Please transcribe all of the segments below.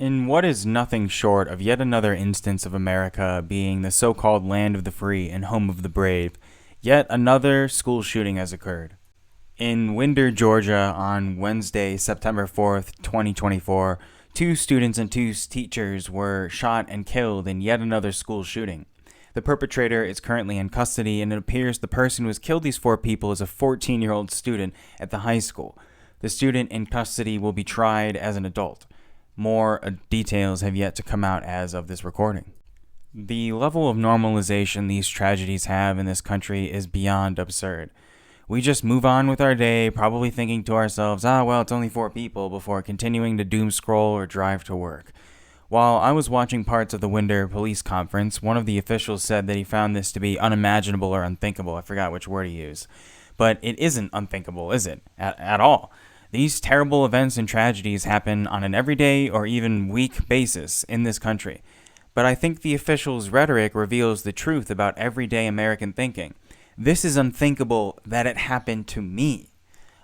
In what is nothing short of yet another instance of America being the so-called land of the free and home of the brave, yet another school shooting has occurred. In Winder, Georgia, on Wednesday, September 4th, 2024, two students and two teachers were shot and killed in yet another school shooting. The perpetrator is currently in custody, and it appears the person who has killed these four people is a 14-year-old student at the high school. The student in custody will be tried as an adult. More details have yet to come out as of this recording. The level of normalization these tragedies have in this country is beyond absurd. We just move on with our day, probably thinking to ourselves, well, it's only four people, before continuing to doom scroll or drive to work. While I was watching parts of the Winder police conference, one of the officials said that he found this to be unimaginable or unthinkable. I forgot which word he used. But it isn't unthinkable, is it? At all. These terrible events and tragedies happen on an everyday or even week basis in this country. But I think the official's rhetoric reveals the truth about everyday American thinking. This is unthinkable that it happened to me.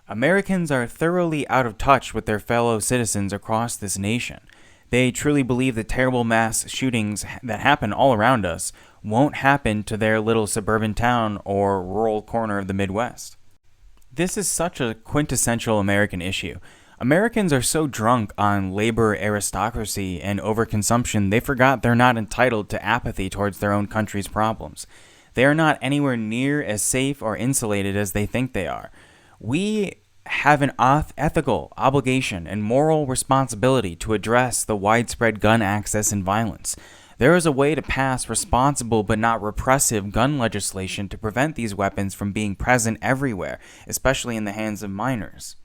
Americans are thoroughly out of touch with their fellow citizens across this nation. They truly believe the terrible mass shootings that happen all around us won't happen to their little suburban town or rural corner of the Midwest. This is such a quintessential American issue. Americans are so drunk on labor aristocracy and overconsumption, they forgot they're not entitled to apathy towards their own country's problems. They are not anywhere near as safe or insulated as they think they are. We have an ethical obligation and moral responsibility to address the widespread gun access and violence. There is a way to pass responsible but not repressive gun legislation to prevent these weapons from being present everywhere, especially in the hands of minors.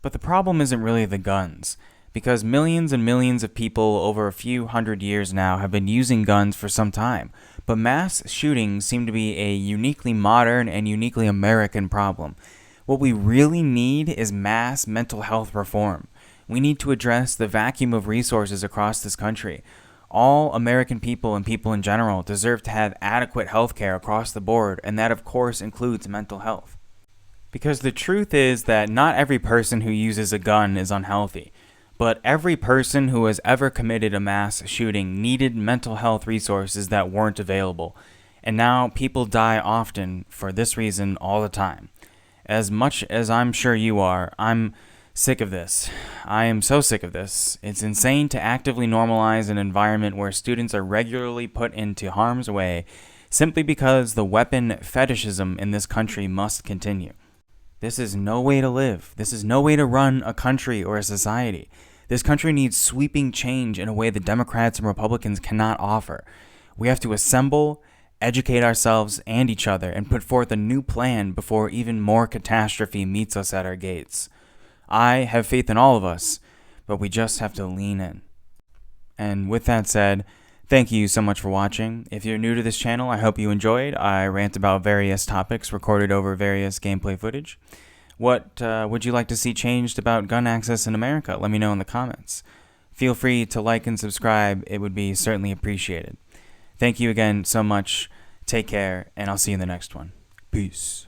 But the problem isn't really the guns, because millions and millions of people over a few hundred years now have been using guns for some time. But mass shootings seem to be a uniquely modern and uniquely American problem. What we really need is mass mental health reform. We need to address the vacuum of resources across this country. All American people and people in general deserve to have adequate health care across the board, and that of course includes mental health. Because the truth is that not every person who uses a gun is unhealthy, but every person who has ever committed a mass shooting needed mental health resources that weren't available, and now people die often for this reason all the time. As much as I'm sure you are, I'm sick of this. I am so sick of this. It's insane to actively normalize an environment where students are regularly put into harm's way simply because the weapon fetishism in this country must continue. This is no way to live. This is no way to run a country or a society. This country needs sweeping change in a way the Democrats and Republicans cannot offer. We have to assemble, educate ourselves and each other, and put forth a new plan before even more catastrophe meets us at our gates. I have faith in all of us, but we just have to lean in. And with that said, thank you so much for watching. If you're new to this channel, I hope you enjoyed. I rant about various topics recorded over various gameplay footage. What would you like to see changed about gun access in America? Let me know in the comments. Feel free to like and subscribe. It would be certainly appreciated. Thank you again so much. Take care, and I'll see you in the next one. Peace.